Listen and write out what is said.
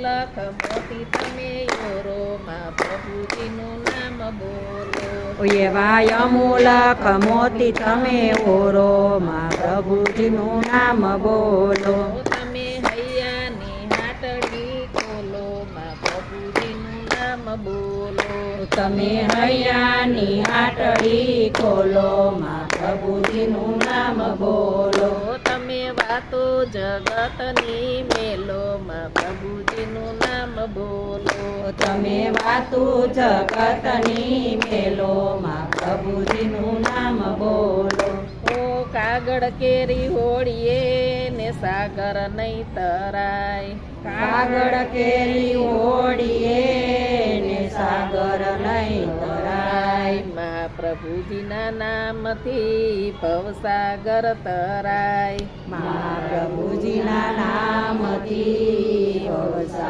લખ મોતી તમે ઓરો માં પ્રભુજીનું નામ બોલો. એવા અમૂલક મોતી તમે ઓરો માં પ્રભુજીનું નામ બોલો. તમે હૈયાની હાટડી ખોલો માં પ્રભુજીનું નામ બોલો. તમે હૈયાની હાટડી ખોલો માં પ્રભુજીનું નામ બોલો. તમે વાતો જગતની મેલો માં પ્રભુજીનું નામ બોલો. તમે વાતું જગતની મેલો માં પ્રભુજીનું નામ બોલો. ઓ કાગળ કેરી હોળીએ ને સાગર નહીં તરાય. કાગળ કેરી ઓળીએ ને સાગર નહીં તરાય. માં પ્રભુજીના નામથી ભવસાગર તરાય. માં પ્રભુજીના નામથી